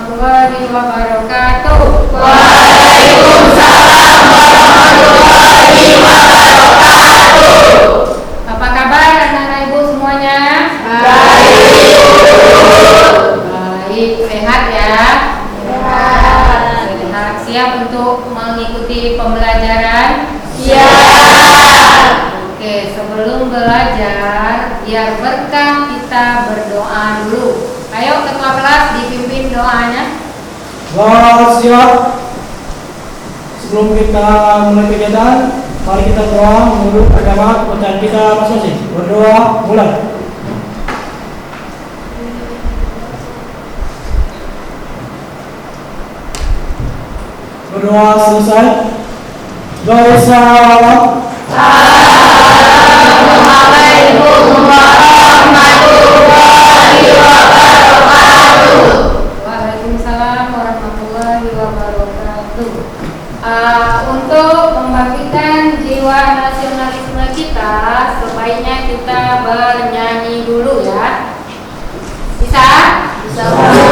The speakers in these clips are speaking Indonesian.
warahmatullahi wabarakatuh. Waalaikumsalam warahmatullahi wabarakatuh. Apa kabar anak-anak ibu semuanya? Baik, sehat ya? Sehat. Siap untuk mengikuti pembelajaran? Oke, sebelum belajar, biar berkah kita berdoa dulu. Ayo ketua kelas dipimpin doanya. Siap. Sebelum kita mulai kegiatan, mari kita doa menurut agama kepercayaan kita masing-masing. Berdoa, mulai. Berdoa selesai. Doa Assalamualaikum warahmatullahi wabarakatuh. Waalaikumsalam warahmatullahi wabarakatuh. Untuk membangkitkan jiwa nasionalisme kita, sebaiknya kita bernyanyi dulu ya. Bisa? Bisa. Oke.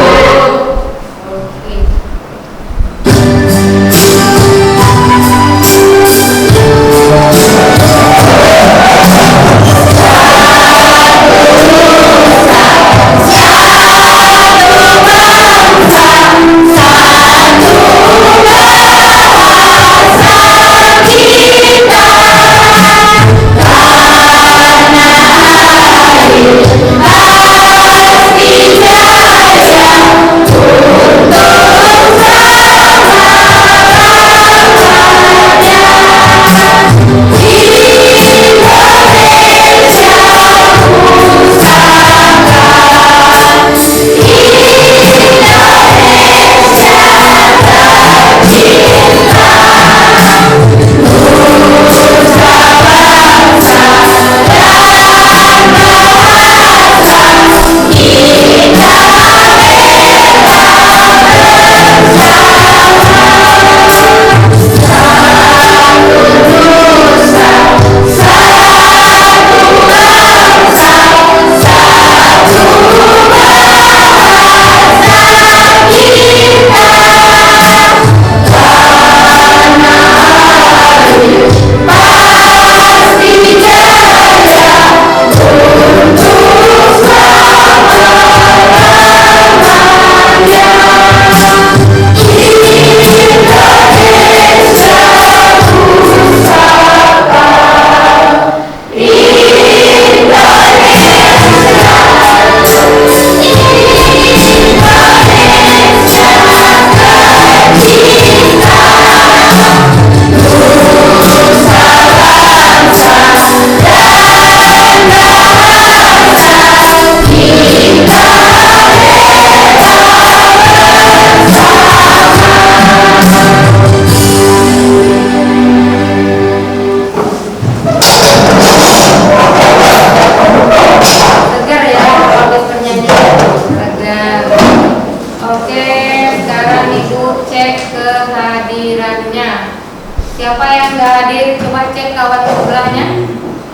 Siapa yang nggak hadir? Coba cek kawan sebelahnya.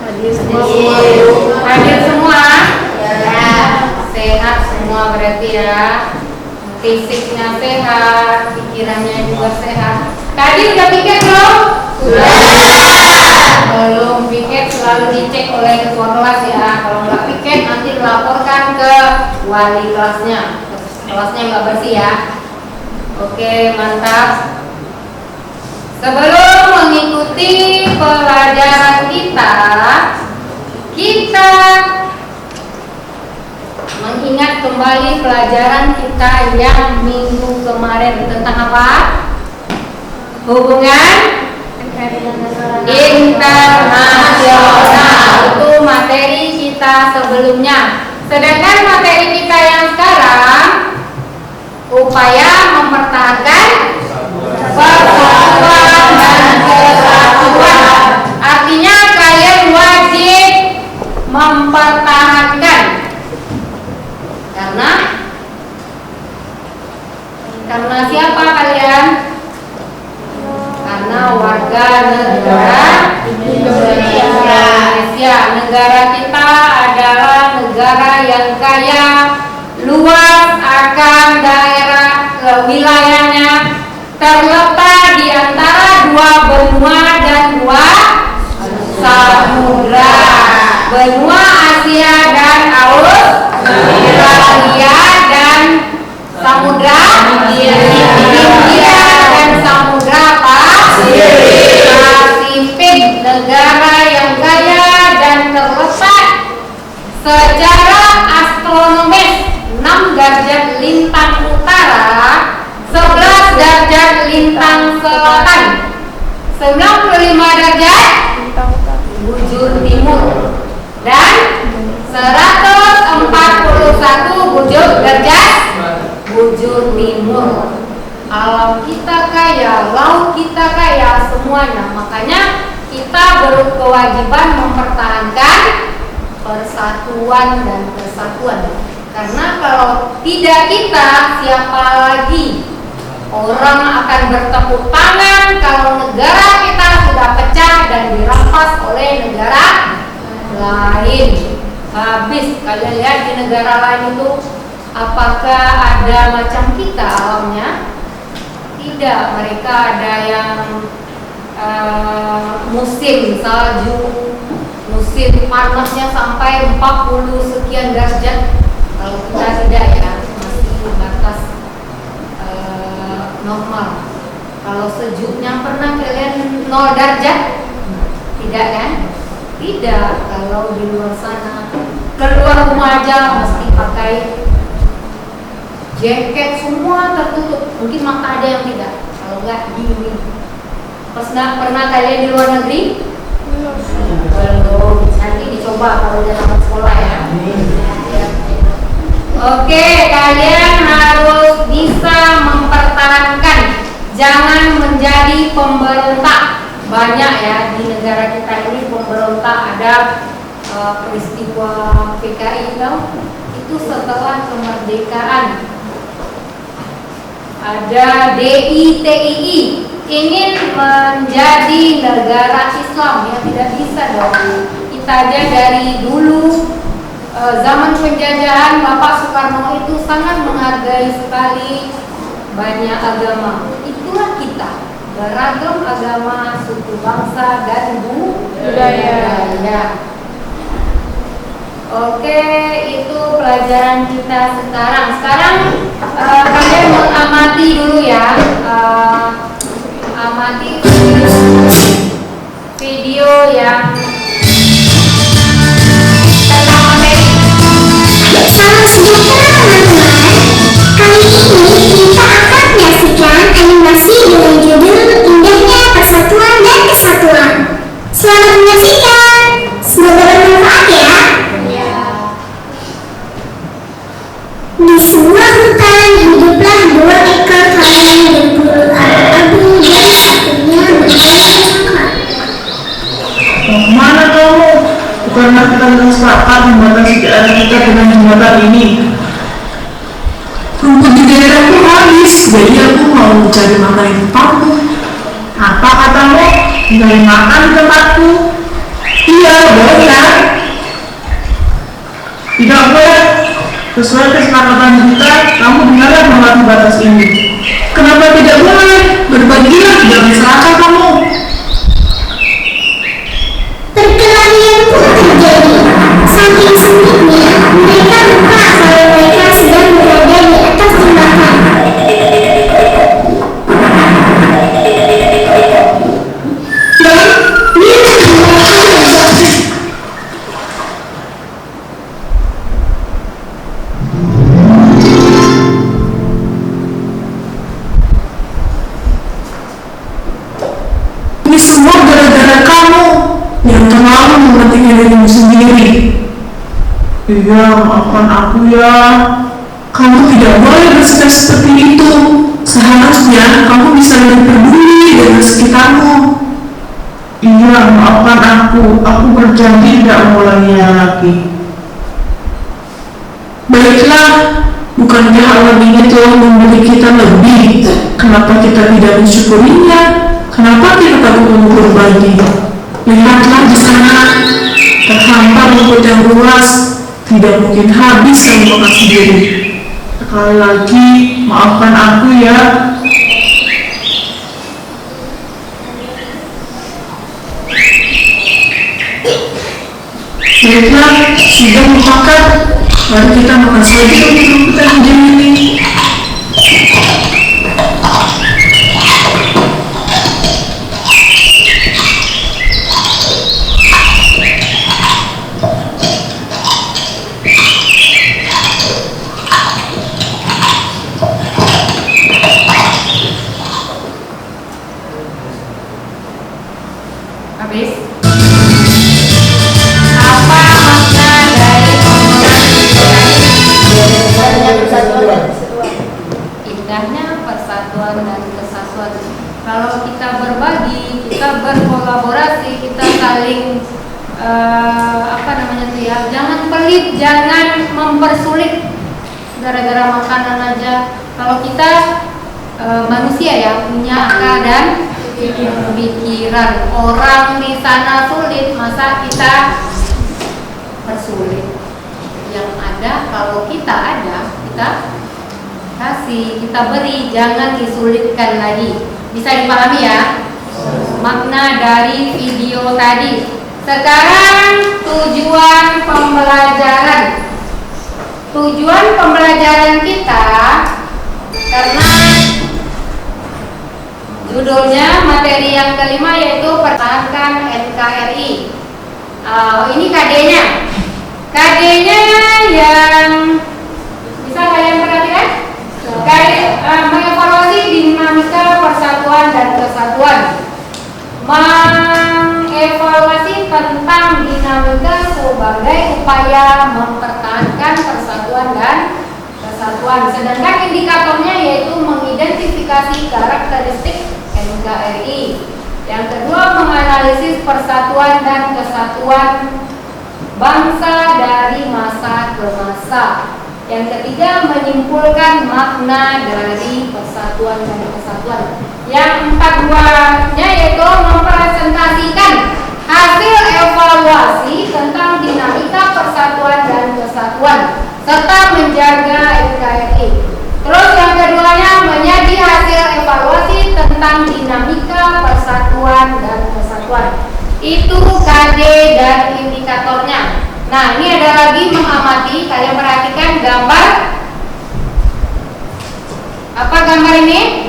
Hadir semua. Hadir semua? Ya. Sehat semua berarti ya. Fisiknya sehat, pikirannya juga sehat. Tadi udah piket belum? Sudah. Belum piket selalu dicek oleh ketua kelas ya. Kalau nggak piket nanti dilaporkan ke wali kelasnya. Kelasnya nggak bersih ya. Oke, mantap. Sebelum mengikuti pelajaran kita mengingat kembali pelajaran kita yang minggu kemarin tentang apa? Hubungan internasional. Itu materi kita sebelumnya. Sedangkan materi kita yang sekarang upaya mempertahankan persatuan dan kesatuan. Artinya kalian wajib mempertahankan. Karena siapa kalian? Karena warga negara Indonesia. Negara kita adalah negara yang kaya, luas akan daerah wilayahnya terletak di antara dua benua dan dua samudra, benua Asia dan Australia dan samudra India dan samudra Pasifik. Negara yang kaya dan terletak secara astronomis 6 derajat lintang utara, 11 derajat lintang selatan, 95 derajat bujur timur, dan 141 derajat bujur timur. Alam kita kaya, laut kita kaya, semuanya. Makanya kita berkewajiban mempertahankan persatuan dan kesatuan. Karena kalau tidak kita, siapa lagi? Orang akan bertepuk tangan kalau negara kita sudah pecah dan dirampas oleh negara lain. Habis. Kalian lihat di negara lain itu, apakah ada macam kita alamnya? Tidak. Mereka ada yang musim salju, musim panasnya sampai 40 sekian derajat. Kalau kita tidak, ya masih batas normal. Kalau sejuknya pernah kalian 0 derajat? Tidak kan? Tidak. Kalau di luar sana keluar rumah aja mesti pakai jaket, semua tertutup. Mungkin maka ada yang tidak. Kalau enggak dingin. Pernah kalian di luar negeri? Belum. Nanti dicoba kalau udah tamat sekolah ya. Oke, kalian harus bisa mempertahankan, jangan menjadi pemberontak. Banyak ya di negara kita ini pemberontak. Ada peristiwa PKI itu setelah kemerdekaan. Ada DITII ingin menjadi negara Islam, ya tidak bisa dong. Kita aja dari dulu zaman penjajahan Bapak Soekarno itu sangat menghargai sekali banyak agama. Itulah kita, beragam agama, suku bangsa dan budaya. Oke, itu pelajaran kita sekarang. Sekarang kalian mengamati dulu ya, amati video yang tentang materi. Salam sejahtera teman-teman. Kali ini kita akan menyaksikan animasi dengan judul Indahnya Persatuan dan Kesatuan. Selamat menyaksikan. Semoga bermanfaat ya. Di sebuah hutan hiduplah 2 ekor kambing berbulu abu-abu dan satunya berbulu coklat. Mana kamu? Bukanlah kita sepakat membatasi jalan kita dengan jembatan ini. Rumput di daerahku habis, jadi aku mau mencari makan di tempatku. Apa katamu? Mencari makan di tempatku? Iya, boleh kan? Tidak boleh. Sesuai kesepakatan kita, kamu benar melewati batas ini. Kenapa tidak boleh? Berbagilah, tidak masalah kamu. Perkelahian pun terjadi. Saking sempitnya, mereka lupa kalau mereka sedang berada di atas jembatan. Dan lihat mereka menjadi. Ini semua gara-gara kamu yang terlalu mementingkan dirimu sendiri. Iya, maafkan aku ya. Kamu tidak boleh bersikap seperti itu. Seharusnya kamu bisa lebih peduli dengan sekitarmu. Iya, maafkan aku. Aku berjanji tidak mengulanginya lagi. Baiklah, bukankah alam ini telah memberi kita lebih? Kenapa kita tidak mensyukurinya? Kenapa kita takut untuk berbagi? Lihatlah di sana, terhampar rumput yang luas, tidak mungkin habis kamu makan sendiri. Sekali lagi, maafkan aku ya. Baiklah, sudah makan. Mari kita makan saja untuk kita jam ini. Habis. Apa makna dari indahnya persatuan dan kesatuan? Kalau kita berbagi, kita berkolaborasi, kita saling jangan pelit, jangan mempersulit gara-gara makanan aja. Kalau kita manusia ya, punya akal dan pikiran. Orang di sana sulit, masa kita persulit? Yang ada, kalau kita ada, kita kasih, kita beri, jangan disulitkan lagi. Bisa dipahami ya makna dari video tadi. Sekarang tujuan pembelajaran. Tujuan pembelajaran kita, karena judulnya materi yang kelima yaitu pertahankan NKRI. Ini KD-nya. KD-nya yang bisa kalian perhatikan? Mengevaluasi dinamika persatuan dan kesatuan. Mengevaluasi tentang dinamika sebagai upaya mempertahankan persatuan dan kesatuan. Sedangkan indikatornya yaitu mengidentifikasi karakteristik NKRI. Yang kedua, menganalisis persatuan dan kesatuan bangsa dari masa ke masa. Yang ketiga, menyimpulkan makna dari persatuan dan kesatuan. Yang empat-duanya yaitu mempresentasikan hasil evaluasi tentang dinamika persatuan dan kesatuan serta menjaga NKRI. Terus yang keduanya menjadi hasil evaluasi tentang dinamika persatuan dan kesatuan. Itu KD dan indikatornya. Nah, ini ada lagi mengamati. Kalian perhatikan gambar. Apa gambar ini?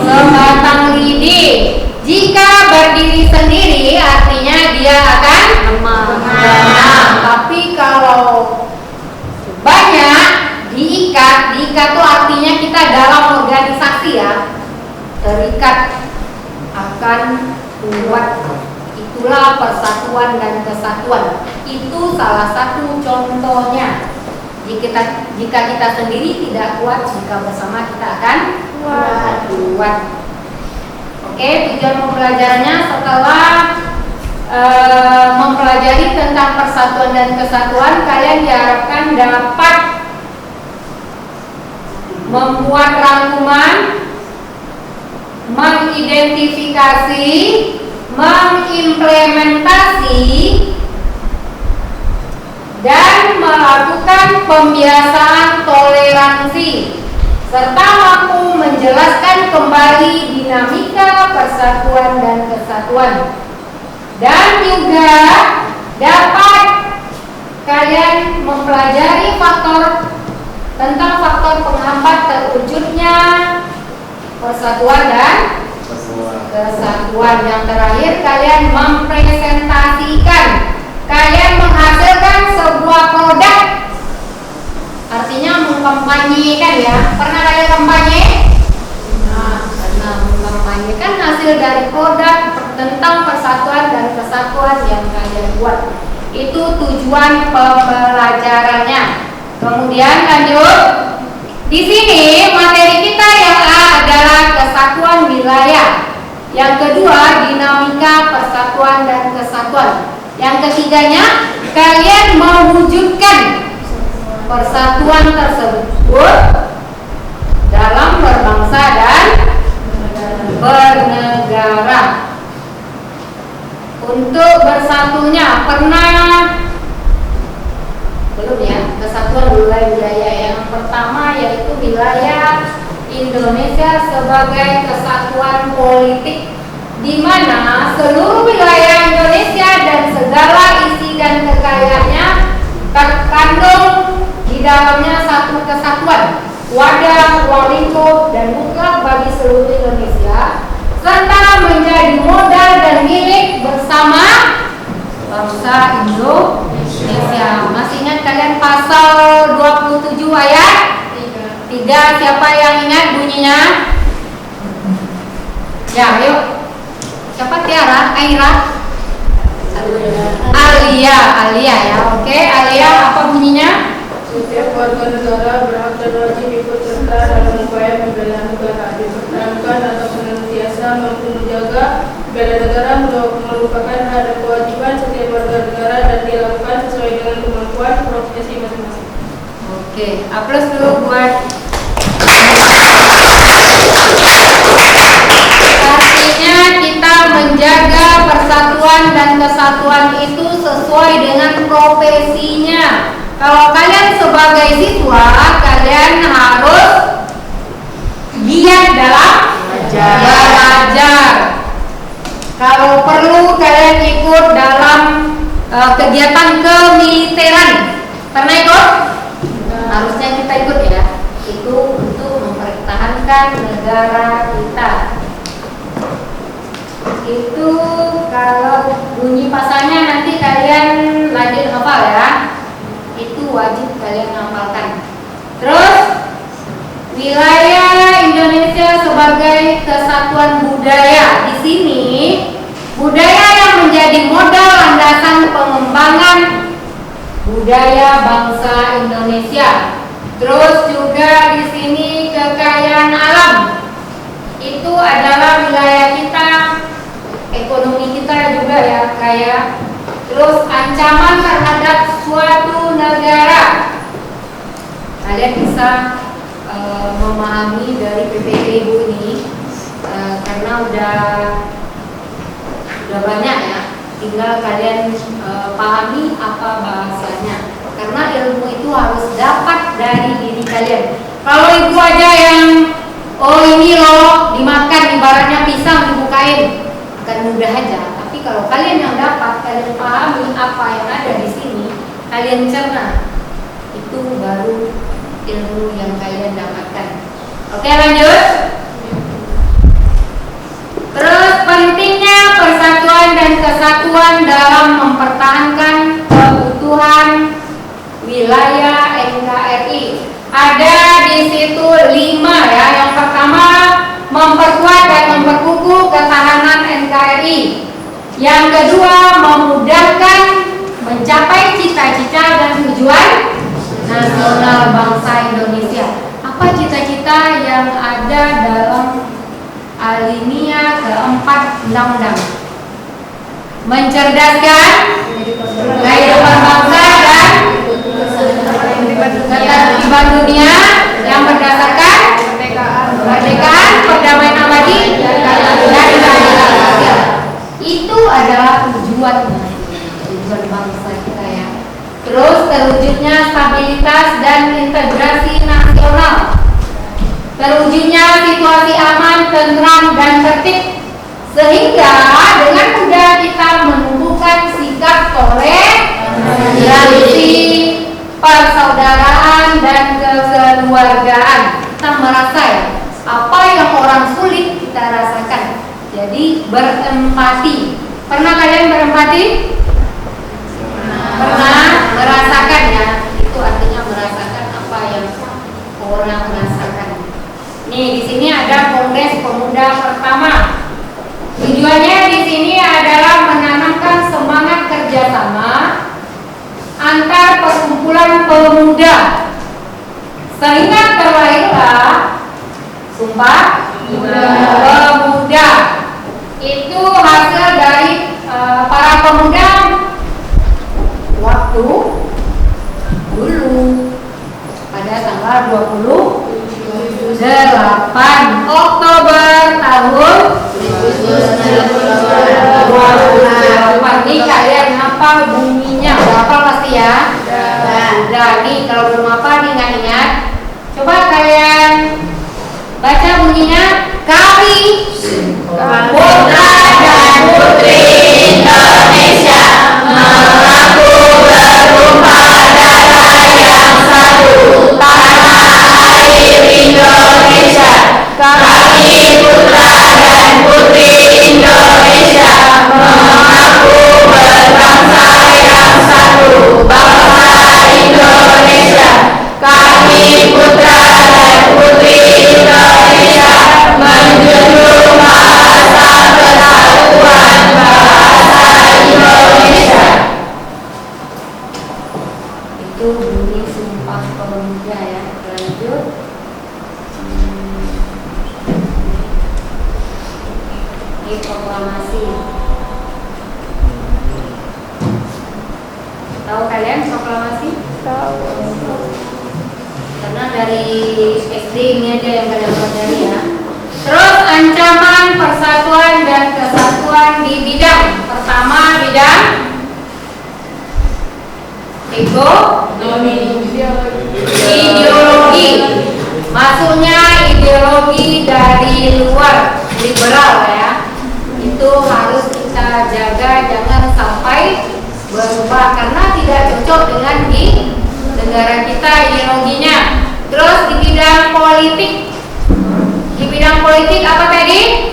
Sebatang lidi. Jika berdiri sendiri artinya dia akan lemah. Tapi kalau banyak diikat itu artinya kita dalam organisasi ya, terikat akan kuat. Itulah persatuan dan kesatuan. Itu salah satu contohnya. Jika kita sendiri tidak kuat, jika bersama kita akan kuat. Oke, tujuan pembelajarannya setelah mempelajari tentang persatuan dan kesatuan, kalian diharapkan dapat membuat rangkuman, mengidentifikasi, mengimplementasi, dan melakukan pembiasaan toleransi, serta mampu menjelaskan kembali dinamika persatuan dan kesatuan. Dan juga dapat kalian mempelajari tentang faktor penghambat terwujudnya persatuan dan kesatuan. Yang terakhir, kalian mempresentasikan, kalian menghasilkan sebuah produk, artinya mengkampanyekan ya. Pernah kalian kampanye? Pernah mengkampanyekan hasil dari produk tentang persatuan dan kesatuan yang kalian buat. Itu tujuan pembelajarannya. Kemudian lanjut. Di sini materi kita yang A adalah kesatuan wilayah. Yang kedua, dinamika persatuan dan kesatuan. Yang ketiganya, kalian mewujudkan persatuan tersebut dalam berbangsa dan bernegara. Untuk bersatunya pernah belum ya? Kesatuan wilayah yang pertama wilayah Indonesia sebagai kesatuan politik, di mana seluruh wilayah Indonesia dan segala isi dan kekayaannya terkandung di dalamnya satu kesatuan, wadah, ruang lingkup, dan mutlak bagi seluruh Indonesia, serta menjadi modal dan milik bersama bangsa Indonesia. Masih ingat kalian pasal 27 ayat 3? Siapa yang ingat bunyinya? Ya, yuk. Siapa? Tiara? Aira? Alia ya. Oke, Alia, apa bunyinya? Setiap warga negara berhak dan wajib ikut serta dalam upaya pembelaan negara, dipertahankan atau senantiasa mampu menjaga bela negara merupakan hak dan kewajiban setiap warga negara dan dilakukan sesuai dengan kemampuan profesi masing-masing. Oke, aplaus dulu buat. Artinya kita menjaga persatuan dan kesatuan itu sesuai dengan profesinya. Kalau kalian sebagai siswa, kalian harus giat dalam belajar. Kalau perlu kalian ikut dalam kegiatan kemiliteran. Pernah ikut? Harusnya kita ikut ya. Itu untuk mempertahankan negara kita. Itu kalau bunyi pasalnya nanti kalian lanjut hafal ya. Itu wajib kalian hafalkan. Terus wilayah Indonesia sebagai kesatuan budaya. Di sini budaya yang menjadi modal landasan pengembangan budaya bangsa Indonesia. Terus juga di sini kekayaan alam. Itu adalah wilayah kita, ekonomi kita juga ya kaya. Terus ancaman terhadap suatu negara. Kalian bisa memahami dari PPT Ibu ini karena udah banyak ya. Tinggal kalian pahami apa bahasanya. Karena ilmu itu harus dapat dari diri kalian. Kalau ibu aja yang ini loh dimakan ibaratnya pisang dibukain, akan mudah aja. Tapi kalau kalian yang dapat, kalian pahami apa yang ada di sini, kalian cerna, itu baru ilmu yang kalian dapatkan. Oke, lanjut. Terus pentingnya persatuan dan kesatuan dalam mempertahankan kebutuhan wilayah NKRI. Ada di situ 5 ya. Yang pertama, memperkuat dan memperkukuh ketahanan NKRI. Yang kedua, memudahkan mencapai cita-cita dan tujuan nasional bangsa Indonesia. Apa cita-cita yang ada dalam alinea keempat undang-undang? Mencerdaskan kehidupan bangsa dan ketertiban dunia yang berdasarkan kemerdekaan, perdamaian abadi, dan keadilan sosial. Itu adalah tujuan bangsa kita ya. Terus terwujudnya stabilitas dan integrasi nasional, terwujudnya situasi aman, tentram, dan tertib, sehingga dengan mudah kita menumbuhkan sikap toleransi, persaudaraan, dan kekeluargaan. Kita merasa ya, apa yang orang sulit kita rasakan. Jadi berempati. Pernah kalian berempati? Pernah merasakan ya? Itu artinya merasakan apa yang orang rasakan. Nih di sini ada Kongres Pemuda pertama. Tujuannya di sini adalah menanamkan semangat kerjasama antar perkumpulan pemuda, sehingga terlahirlah Sumpah Pemuda. Itu hasil dari para pemuda waktu dulu pada tanggal 28 Oktober tahun 2008. Ini kalian hafal bunyinya, hafal pasti ya. Udah nih, kalau belum hafal nih nggak ingat, coba kalian bunyinya kami putra dan putri Indonesia mengaku bersumpah darah yang satu tanah air Indonesia. Kami putra dan putri Indonesia mengaku berbangsa yang satu bangsa Indonesia. Kami putra dan putri Indonesia menjunjung bahasa kesatuan bahasa Indonesia. Itu bunyi Sumpah Pemuda ya. Lanjut. Ini proklamasi. Tahu kalian proklamasi? Tahu. Karena dari SD ini aja yang kalian pelajari ya. Terus ancaman persatuan dan kesatuan di bidang pertama bidang ideologi. Maksudnya ideologi dari luar liberal ya. Itu harus kita jaga jangan sampai berubah karena tidak cocok dengan di negara kita ideologinya. Terus di bidang politik, apa tadi?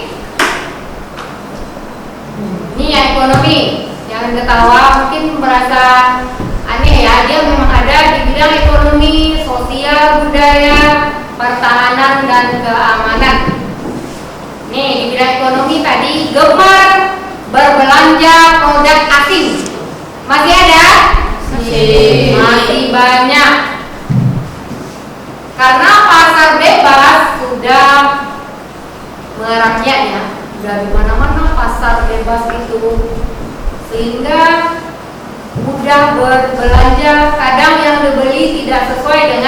Ini ya ekonomi. Jangan ketawa, mungkin merasa aneh ya. Dia memang ada di bidang ekonomi, sosial, budaya, pertahanan dan keamanan. Nih di bidang ekonomi tadi gemar berbelanja produk asing. Masih ada? Masih banyak. Karena pasar bebas sudah merakyat ya. Dari mana-mana pasar bebas itu. Sehingga mudah berbelanja. Kadang yang dibeli tidak sesuai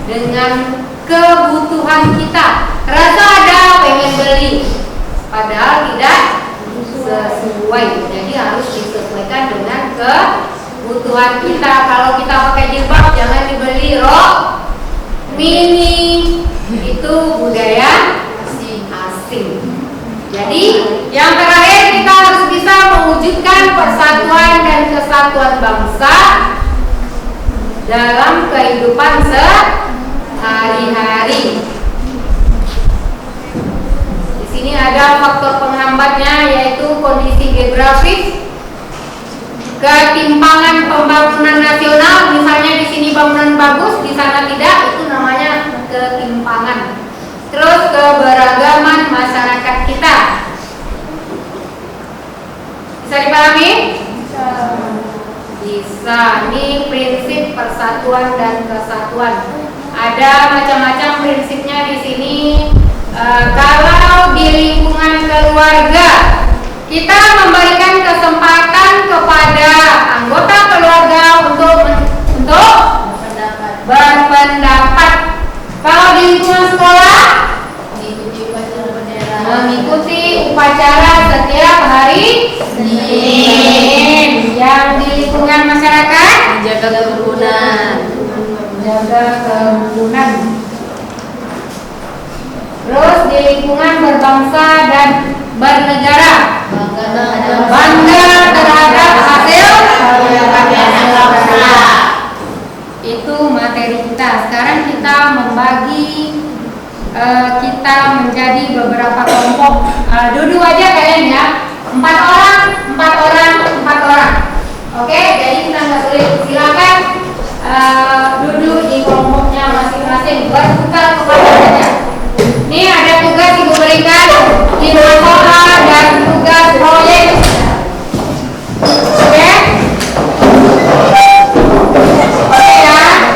dengan kebutuhan kita. Rasa ada pengen beli, padahal tidak sesuai. Jadi harus disesuaikan dengan kebutuhan kita. Kalau kita pakai jilbab jangan dibeli rok mini, itu budaya asing. Jadi yang terakhir kita harus bisa mewujudkan persatuan dan kesatuan bangsa dalam kehidupan sehari-hari. Di sini ada faktor penghambatnya yaitu kondisi geografis, ketimpangan pembangunan nasional. Misalnya di sini bangunan bagus, di sana tidak, itu namanya ketimpangan. Terus keberagaman masyarakat kita. Bisa dipahami? Bisa. Ini prinsip persatuan dan kesatuan. Ada macam-macam prinsipnya di sini. Kalau di lingkungan keluarga kita memberikan kesempatan kepada anggota keluarga untuk berpendapat. Kalau di lingkungan sekolah mengikuti upacara setiap hari Senin. Yang di lingkungan masyarakat menjaga kerukunan. Terus di lingkungan berbangsa dan bernegara bangga terhadap hasil bangsa. Itu materi kita. Sekarang kita membagi kita menjadi beberapa kelompok. Duduk aja kalian ya. 4 orang. Oke, jadi kita nggak boleh. Silakan duduk di kelompoknya masing-masing. Bertukar kepada saja. Ini ada tugas ibu berikan, lima soal dan tugas proyek. Oke? Oke ya.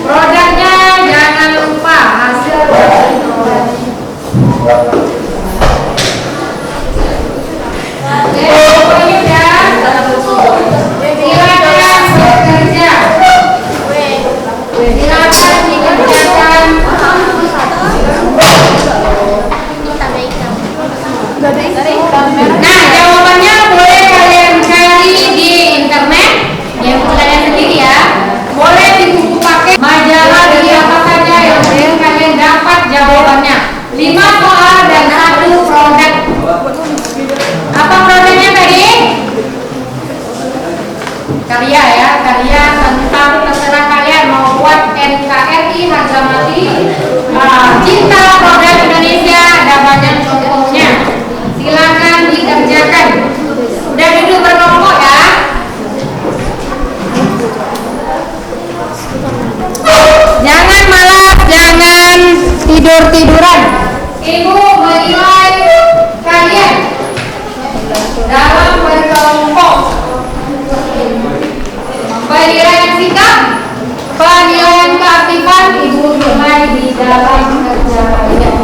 Produknya jangan lupa hasil dari inovasi. Oke, proyek ya. Silakan Cinta Produk Indonesia ada banyak contohnya. Silakan dikerjakan. Udah duduk berkelompok ya. Jangan malas, jangan tidur-tiduran. Ibu menilai kalian dalam berkelompok. Penilaian sikap, penilaian keaktifan, ibu nilai di dalam kerja kalian.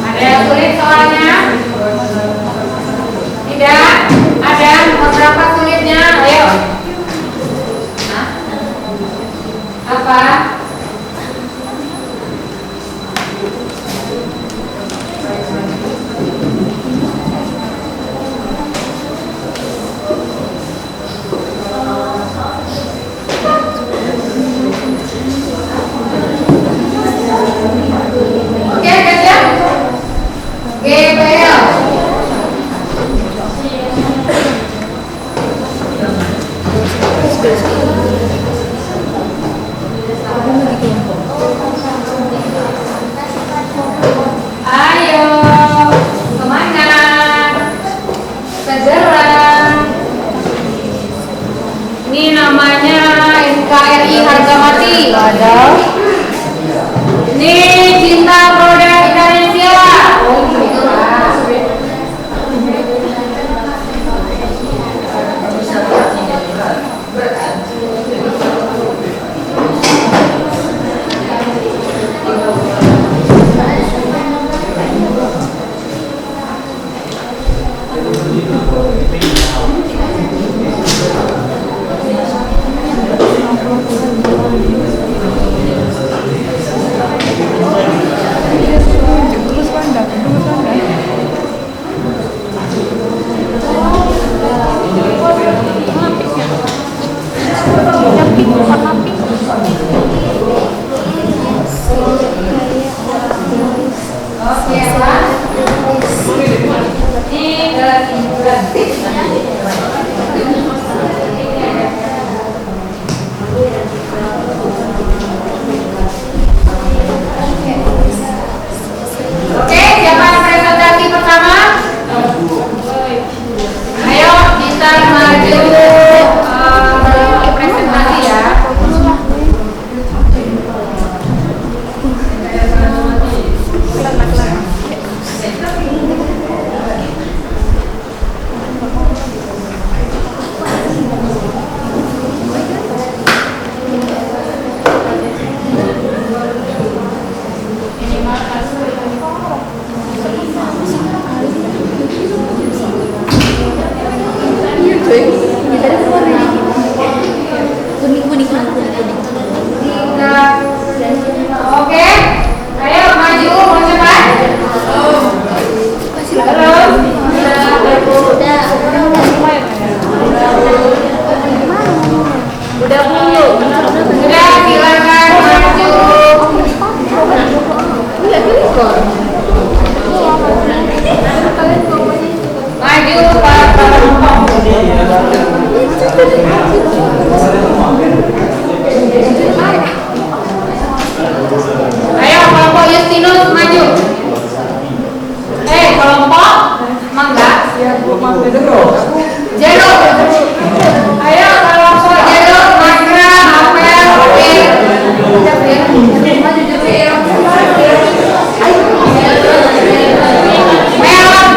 Ada yang sulit soalnya? Tidak? Ada beberapa sulitnya? Ayo. Hah? Apa? Oke, siap? GBL. Ayo, semangat, segera. Ini namanya NKRI harga mati. Ada. Ini cinta produk Indonesia. Oh, gitu. Oke, Pak. Ini kesimpulan. Oke, siapa yang presentasi pertama? Ayo kita maju presentasi ya. Oke, ayo maju, mau cepat? Belum? Udah belum? Sudah, silakan maju. Maju Pak Kelompok. Ayo kelompok Justinus maju. Kelompok Mangga. Jero. Ayo kelompok Jero, Magra, Apel, Pir. Melon.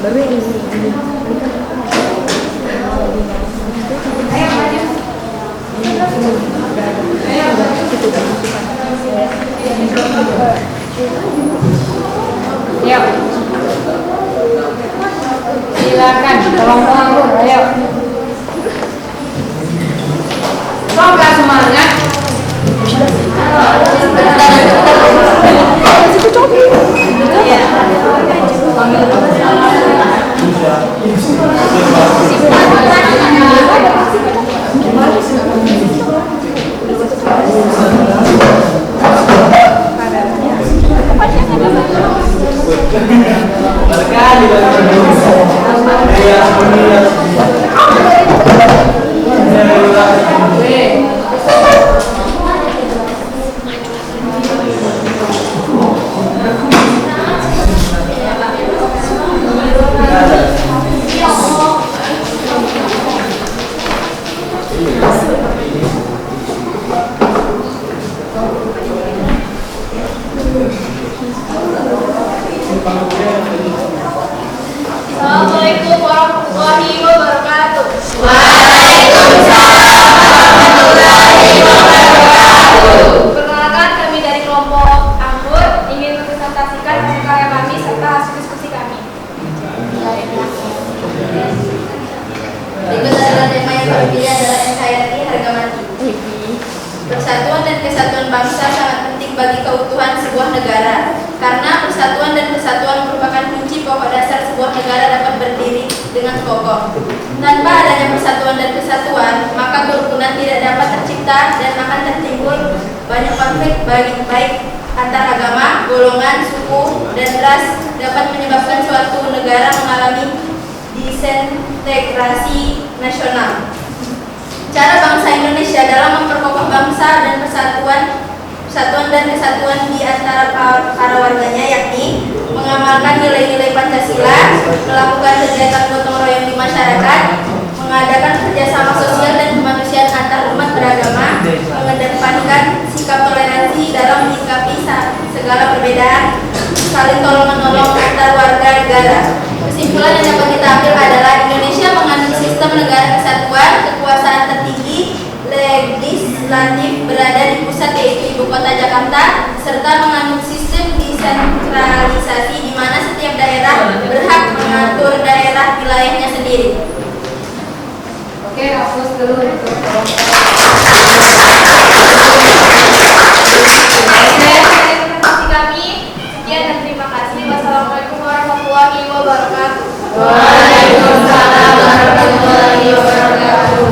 Ayo. Silakan, tolong mengatur. Ayo. Semoga semangat. Assalamualaikum warahmatullahi wabarakatuh. Perkenalkan, kami dari kelompok Anggur ingin mempresentasikan hasil karya kami serta hasil diskusi kami. Berikut adalah tema yang terpilih adalah NKRI harga mati. Persatuan dan kesatuan bangsa sangat penting bagi keutuhan sebuah negara. Karena persatuan dan kesatuan merupakan kunci pokok dasar sebuah negara dapat berdiri dengan kokoh. Tanpa adanya persatuan dan kesatuan, maka kerukunan tidak dapat tercipta dan akan tertimbul banyak konflik baik antar agama, golongan, suku, dan ras dapat menyebabkan suatu negara mengalami disintegrasi nasional. Cara bangsa Indonesia dalam memperkokoh bangsa dan persatuan dan kesatuan di antara para warganya, yakni mengamalkan nilai-nilai Pancasila, melakukan kegiatan gotong royong di masyarakat, mengadakan kerjasama sosial dan kemanusiaan antar umat beragama, mengedepankan sikap toleransi dalam menyikapi segala perbedaan, saling tolong-menolong antar warga negara. Kesimpulan yang dapat kita ambil adalah Indonesia menganut sistem negara kesatuan, kekuasaan tertinggi legislatif berada di pusat yaitu ibu kota Jakarta, serta menganut sistem desentralisasi di mana setiap daerah berhak mengatur daerah wilayahnya sendiri. Oke, hapus dulu itu. Kami sekian dan terima kasih. Wassalamualaikum warahmatullahi wabarakatuh. Waalaikumsalam warahmatullahi wabarakatuh.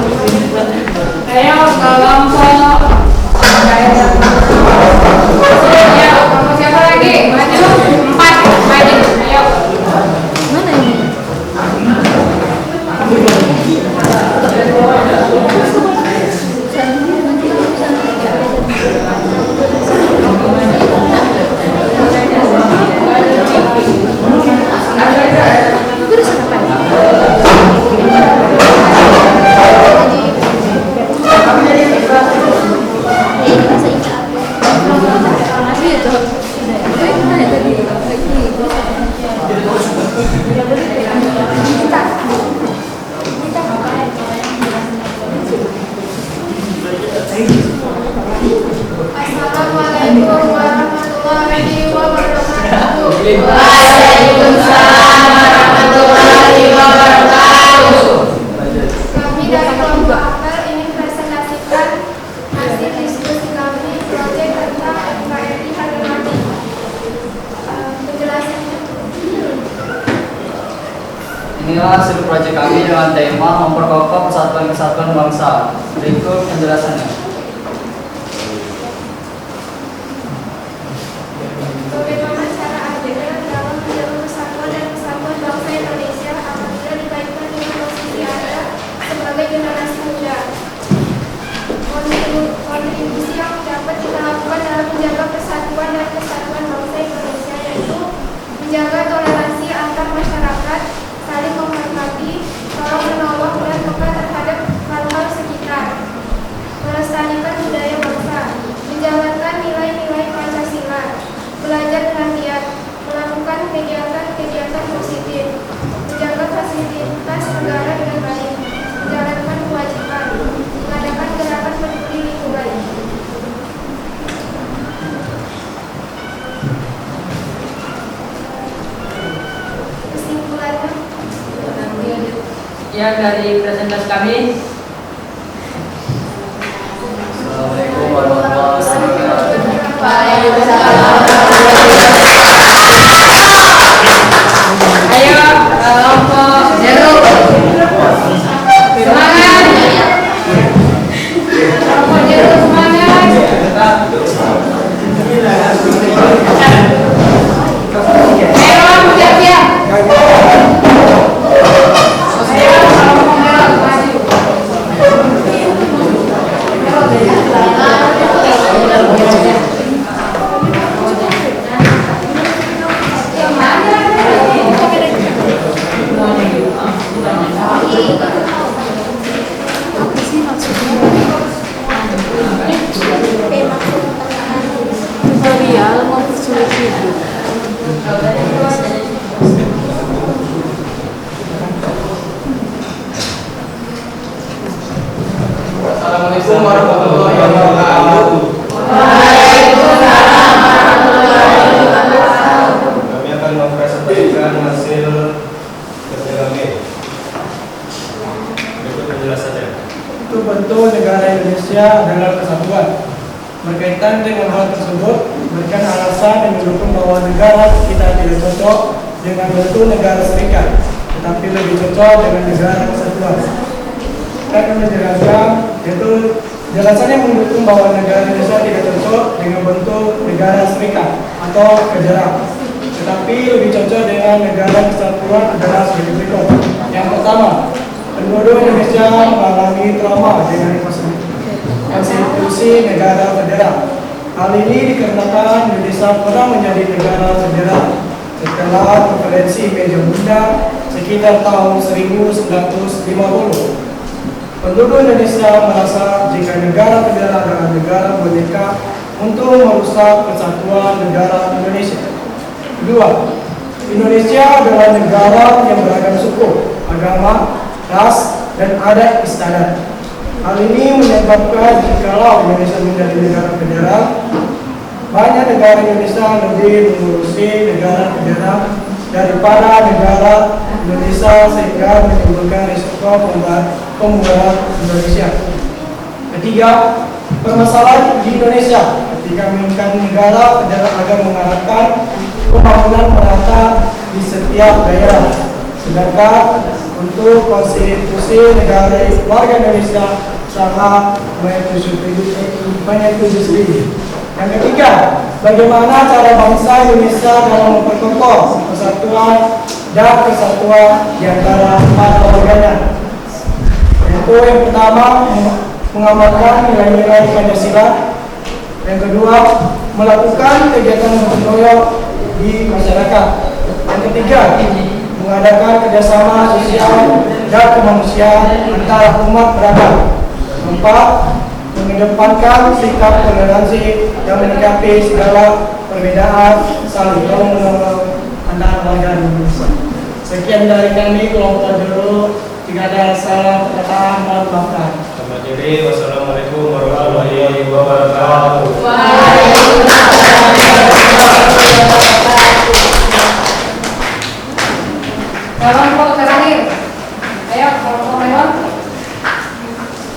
Ayo kelompok. Ayo, kelompok siapa lagi? Maju. 4, maju. Ayo. Mana ini? Assalamualaikum warahmatullahi wabarakatuh. Waalaikumsalam warahmatullahi wabarakatuh. Kami dari kelompok apel ingin presentasikan hasil diskusi kami proyek tentang NKRI harga mati. Penjelasannya. Inilah hasil proyek kami dengan tema memperkokoh persatuan kesatuan bangsa. Berikut penjelasannya. Bagaimana cara adegan dalam menjaga persatuan dan kesatuan bangsa Indonesia apabila dikaitkan dengan posisi Anda sebagai generasi muda? Kontribusi yang dapat kita lakukan dalam menjaga persatuan dan kesatuan bangsa Indonesia yaitu menjaga toleransi antar masyarakat, saling menghormati, tolong menolong dan peka terhadap hal-hal sekitar, melestarikan sekian dari presentasi kami. Assalamualaikum warahmatullahi wabarakatuh. Ayo, kelompok jeruk. Semangat. Kelompok jeruk semangat. Merah siap-siap. Ayo, kelompok merah maju. Assalamualaikum warahmatullahi wabarakatuh. Kami akan mempresentasikan hasil kerja kami. Berikut penjelasannya. Betul negara Indonesia adalah kesatuan. Berkaitan dengan hal tersebut, berikan alasan yang mendukung bahwa negara kita tidak cocok dengan bentuk negara serikat, tetapi lebih cocok dengan negara kesatuan. Saya akan menjelaskan, yaitu jelasannya mendukung bahwa negara Indonesia tidak cocok dengan bentuk negara serikat atau federal, tetapi lebih cocok dengan negara kesatuan adalah sebagai berikut. Yang pertama, penduduk Indonesia mengalami trauma dengan konstitusi negara federal. Hal ini dikarenakan Indonesia pernah menjadi negara federal setelah konferensi Meja Bunda sekitar tahun 1950. Penduduk Indonesia merasa jika negara federal adalah negara boneka untuk merusak kesatuan negara Indonesia. Kedua, Indonesia adalah negara yang beragam suku, agama, ras, dan adat istiadat. Hal ini menyebabkan jikalau Indonesia menjadi negara federal, banyak negara Indonesia lebih mengurusi negara federal daripada negara Indonesia sehingga menimbulkan risiko pembubaran Indonesia. Ketiga, permasalahan di Indonesia ketika menginginkan negara federal agar mengharapkan pembangunan merata di setiap daerah, sedangkan untuk konstitusi negara warga Indonesia sangat menyetujui sendiri. Yang ketiga, bagaimana cara bangsa Indonesia dalam memperkokoh persatuan dan kesatuan di antara para warganya. Yaitu yang pertama, mengamalkan nilai-nilai Pancasila. Yang kedua, melakukan kegiatan gotong royong di masyarakat. Yang ketiga, mengadakan kerjasama sosial dan kemanusiaan antara umat beragam. Keempat, mengedepankan sikap toleransi dan menyikapi segala perbedaan saling tolong-menolong antara warga Indonesia. Sekian dari kami kelompok dulu. Jika ada salah perkataan, mohon maafkan. Selamat diri. Wassalamualaikum warahmatullahi wabarakatuh. Kelompok terakhir. Ayo, kelompok merah.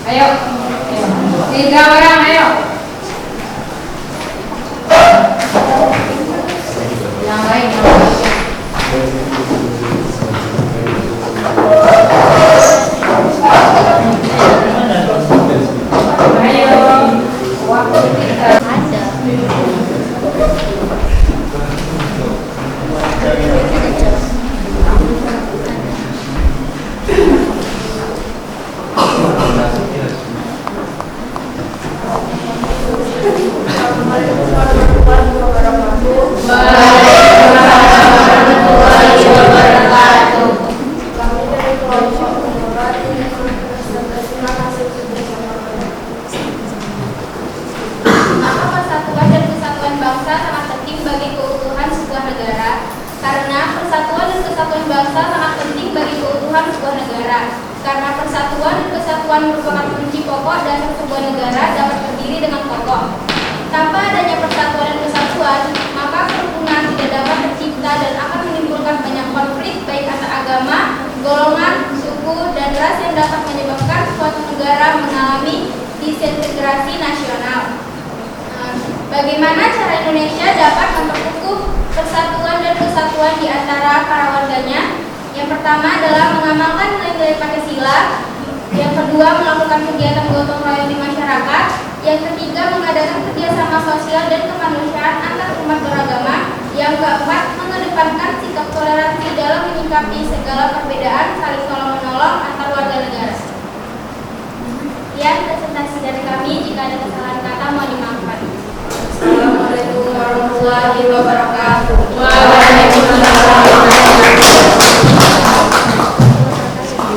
Ayo. 3 orang, ayo. Yang lain, ayo. Waktu kita ada. Karena persatuan dan kesatuan merupakan kunci pokok dasar sebuah negara dapat berdiri dengan kokoh. Tanpa adanya persatuan dan kesatuan, maka kerukunan tidak dapat tercipta dan akan menimbulkan banyak konflik baik antar agama, golongan, suku, suku, dan ras yang dapat menyebabkan suatu negara mengalami disintegrasi nasional. Bagaimana cara Indonesia dapat memperkukuh persatuan dan kesatuan di antara para warganya? Yang pertama adalah mengamalkan nilai-nilai Pancasila. Yang kedua, melakukan kegiatan gotong royong di masyarakat. Yang ketiga, mengadakan kerjasama sosial dan kemanusiaan antar umat beragama. Yang keempat, mengedepankan sikap toleransi dalam menyikapi segala perbedaan, saling tolong-menolong antar warga negara. Sekian presentasi dari kami. Jika ada kesalahan kata, mohon dimaafkan. Assalamualaikum warahmatullahi wabarakatuh.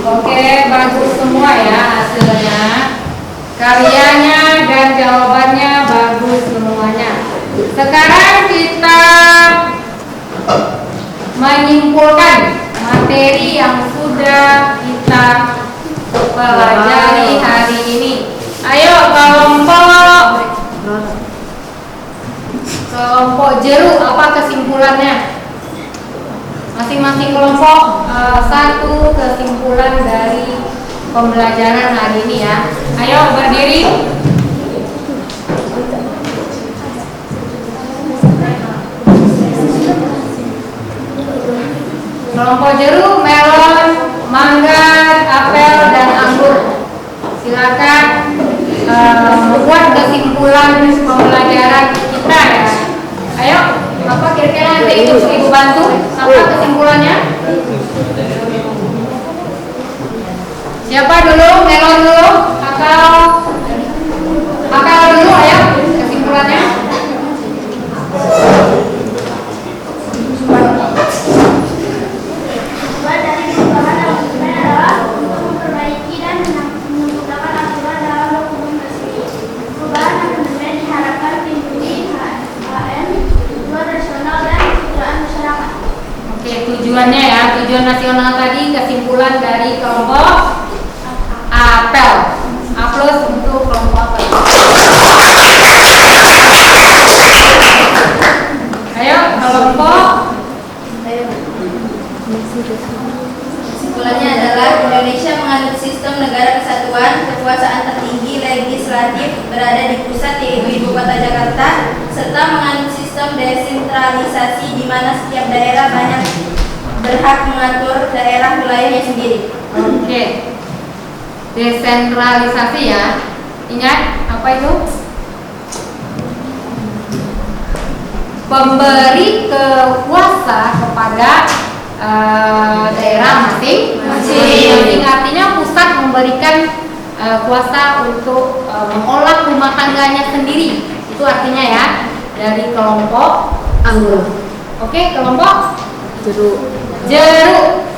Oke, bagus semua ya hasilnya. Karyanya dan jawabannya bagus semuanya. Sekarang kita menyimpulkan materi yang sudah kita pelajari hari ini. Ayo kelompok jeruk, apa kesimpulannya? Masing-masing kelompok satu kesimpulan dari pembelajaran hari ini ya. Ayo berdiri. Kelompok jeruk, melon, mangga, apel, dan anggur. Silakan membuat kesimpulan pembelajaran kita ya. Ayo, apa kira-kira nanti ibu bantu? Apa kesimpulannya? Siapa dulu? Melon dulu? Akal dulu, ayo kesimpulannya. Tujuan dari perubahan amandemen adalah untuk memperbaiki dan menggunakan aturan dalam dokumen resmi. Perubahan amandemen diharapkan melindungi HAM, tujuan nasional dan kesejahteraan masyarakat. Oke, tujuannya ya, tujuan nasional tadi kesimpulan dari kelompok apel. Aplaus untuk kelompok apel. Ayo kelompok. Kesimpulannya adalah Indonesia menganut sistem negara kesatuan, kekuasaan tertinggi legislatif berada di pusat yaitu Ibu Kota Jakarta, serta menganut sistem desentralisasi di mana setiap daerah banyak berhak mengatur daerah wilayahnya sendiri. Oke. Desentralisasi ya. Ingat apa itu? Pemberi kuasa kepada daerah masing-masing. Artinya pusat memberikan kuasa untuk mengolah rumah tangganya sendiri. Itu artinya ya dari kelompok anggur. Oke, kelompok jeruk.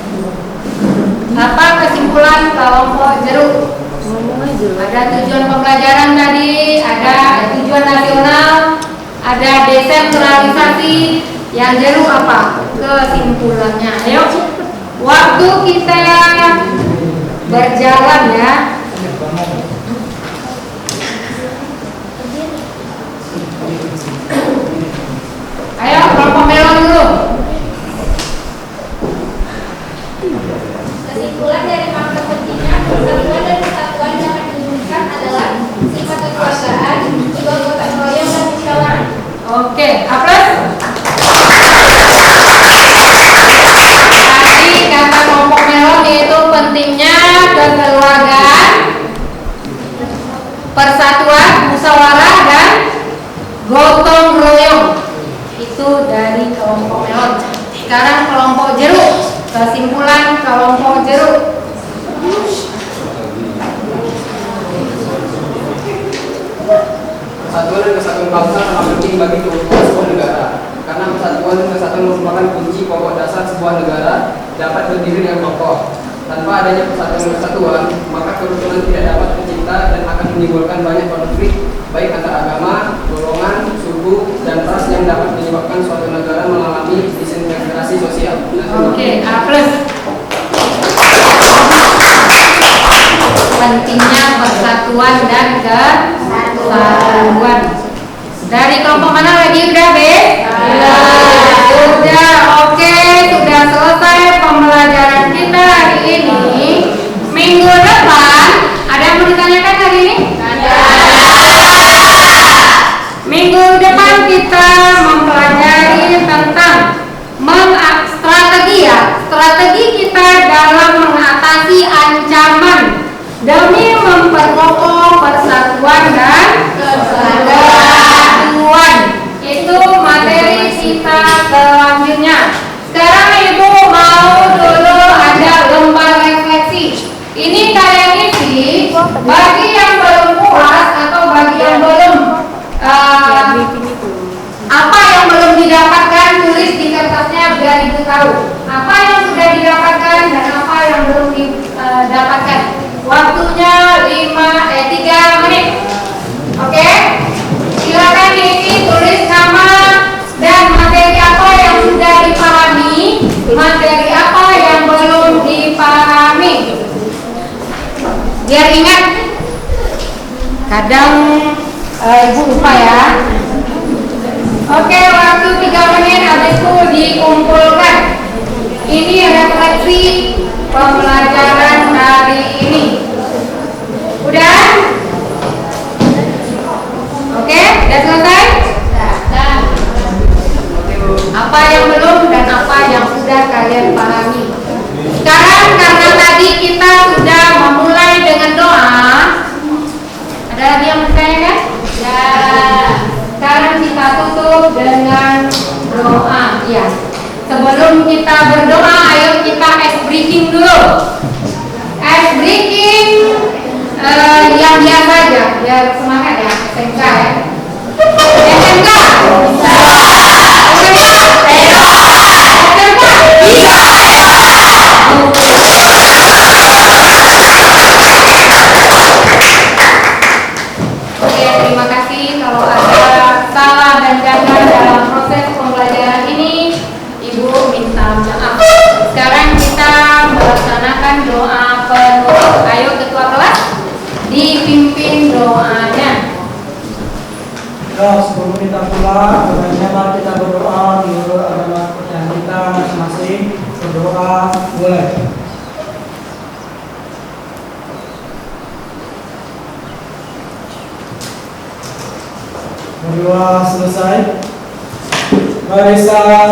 Apa kesimpulan kelompok jeruk? Ada tujuan pembelajaran tadi, ada tujuan nasional, ada desentralisasi. Yang jeruk apa? Kesimpulannya. Ayo, waktu kita berjalan ya. Ayo, kelompok melon dulu. Kesimpulan dari makna pentingnya persatuan dan kesatuan dapat diwujudkan adalah sifat kekeluargaan, juga gotong royong dan musyawarah. Oke, aplaus. Tadi kata kelompok melon yaitu pentingnya kekeluargaan, persatuan, musyawarah, dan gotong royong. Itu dari kelompok melon. Sekarang kelompok jeruk. Kesimpulan kelompok jeruk. Persatuan dan kesatuan bangsa sangat penting bagi keutuhan sebuah negara. Karena persatuan dan kesatuan merupakan kunci pokok dasar sebuah negara dapat berdiri dengan kokoh. Tanpa adanya persatuan dan kesatuan, maka kerukunan tidak dapat tercipta dan akan menimbulkan banyak konflik baik antar agama, golongan, suku, dan ras yang dapat menyebabkan suatu negara mengalami disintegrasi sosial. Oke, aplaus. Pentingnya persatuan dan kesatuan. Dari kelompok mana lagi? Udah, Be? Sudah. Oke, sudah selesai pembelajaran kita hari ini. pokok persatuan dan kesatuan. Itu materi kita selanjutnya. Sekarang Ibu mau dulu ada lembar refleksi. Ini kalian isi bagi yang belum puas atau bagi yang belum apa yang belum didapatkan, tulis di kertasnya biar Ibu tahu apa yang sudah didapatkan dan apa yang belum didapatkan. Waktunya 3 menit. Oke? Silakan diisi, tulis nama dan materi apa yang sudah dipahami, materi apa yang belum dipahami. Biar ingat. Kadang Ibu lupa ya. Oke, waktu 3 menit, habis itu dikumpulkan. Ini refleksi pembelajaran hari ini. Udah? Oke, udah selesai? Apa yang belum dan apa yang sudah kalian pahami. Sekarang karena tadi kita sudah memulai dengan doa. Ada lagi yang bertanya kan? Ya. Sekarang kita tutup dengan doa. Ya. Sebelum kita berdoa, ayo kita ice breaking dulu. Ice breaking yang biasa aja, biar semangat ya. SMK ya. SMK. Oke, terima kasih. Kalau ada salah dan janggal dalam proses pembelajaran ini, Ibu minta maaf. Sekarang kita melaksanakan doa penutup. Ayo ketua kelas, dipimpin doanya. Ya, sebelum kita pulang, bagaimana kita berdoa di agama yang kita masing-masing. Berdoa, mulai. Berdoa selesai. Mari salam.